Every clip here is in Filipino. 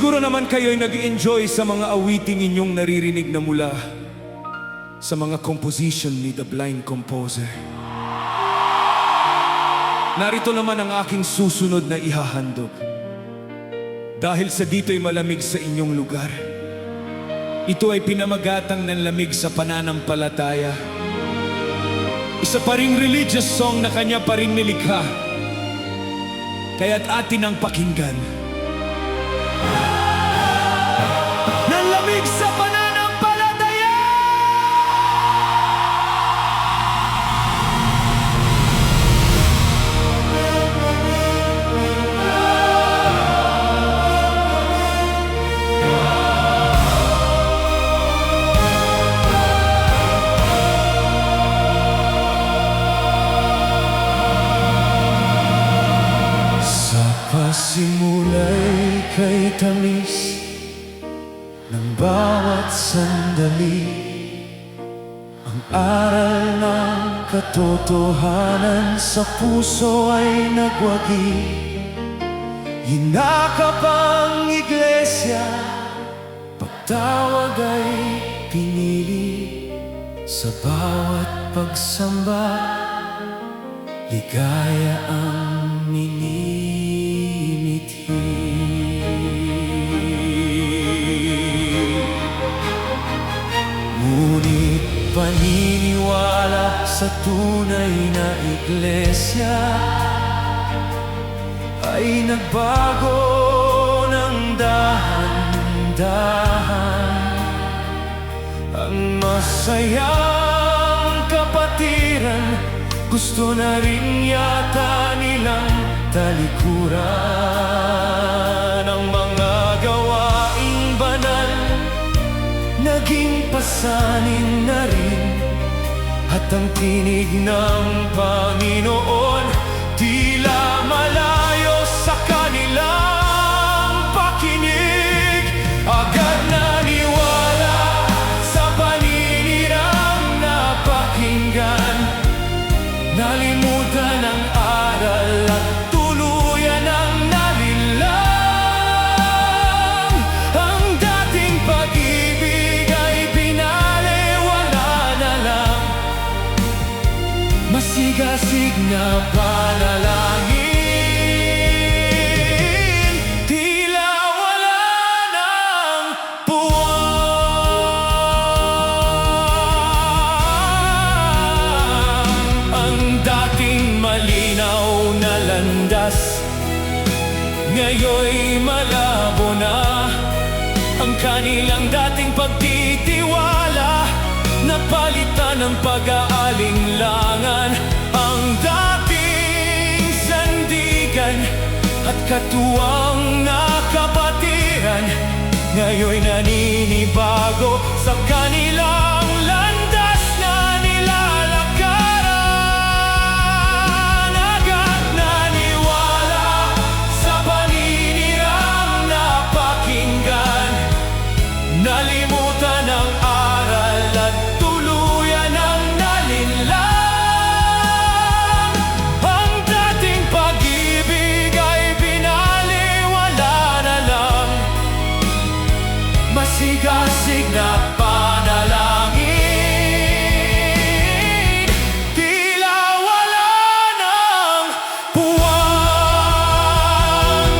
Siguro naman kayo'y nag-enjoy sa mga awiting inyong naririnig na mula sa mga composition ni The Blind Composer. Narito naman ang aking susunod na ihahandog. Dahil sa dito'y malamig sa inyong lugar, ito ay pinamagatang ng lamig sa pananampalataya. Isa pa ring religious song na kanya pa rin nilikha, kaya't atin ang pakinggan. Nanlamig sa pananampalataya! Sa pasimula'y kay tamis ng bawat sandali, ang aral ng katotohanan sa puso ay nagwagi. Hinakap ang iglesia, pagtawag ay pinili. Sa bawat pagsamba, ligaya ang minimithi. Ngunit paniniwala sa tunay na iglesia ay nagbago ng dahan-dahan. Ang masayang kapatiran gusto na rin yata nilang talikuran. Ang mga gawaing banal naging pasanin na rin, at ang tinig ng Panginoon tila malayo sa kanilang pakinig. Agad naniwala sa paninirang napakinggan, nalimutan ang aral at tuluyan ang nalilang. Ang dating pag-ibig ay binaliwala na lang, masigasig na panalangin, tila wala ng puwang. Ang dating malinaw na landas, ngayon'y malabo na. Ang kanilang dating pagtitiwala, napalitan ng pag-aalinlangan. Ang dating sandigan at katuwang na kapatiran, ngayon'y naninibago sa kanilang landas na nilalakaran. Agad naniwala sa paninirang napakinggan, nalimutan ang aral at tuluyan ang nalinlang. Ang dating pag-ibig ay binaliwala na lang, masigasig na panalangin, tila wala ng puwang.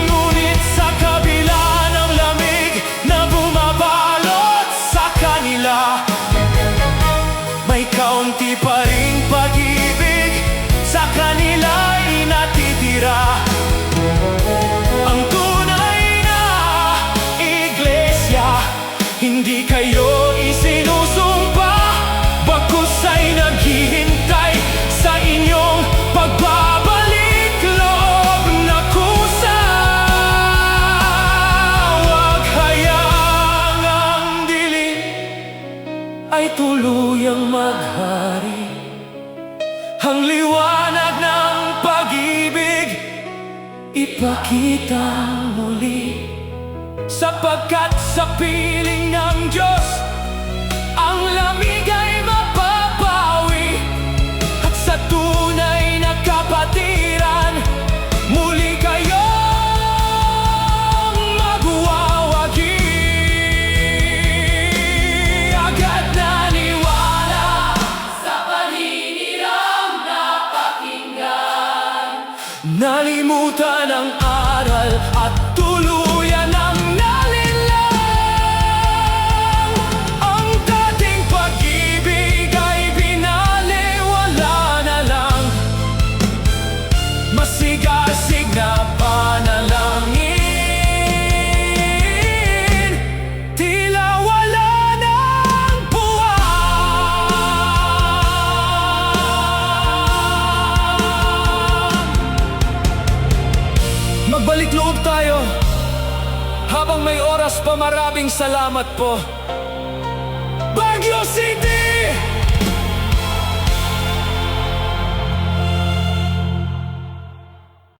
Ngunit sa kabila ng lamig na bumabalot sa kanila, may kaunti pa ring pag-ibig sa kanila'y natitira. Ang tunay na iglesia, hindi kayo isinusumpa, bagkus ay naghihintay sa inyong pagbabalik loob na kusa. Huwag hayaang ang dilim ay tuluyang maghari. Ang liwanag ng pag-ibig ipakita muli, sapagkat sa piling ng Diyos ang lamig ay mapapawi, at sa tunay na kapatiran muli kayong magwawa. pa, maraming salamat po. Baguio City!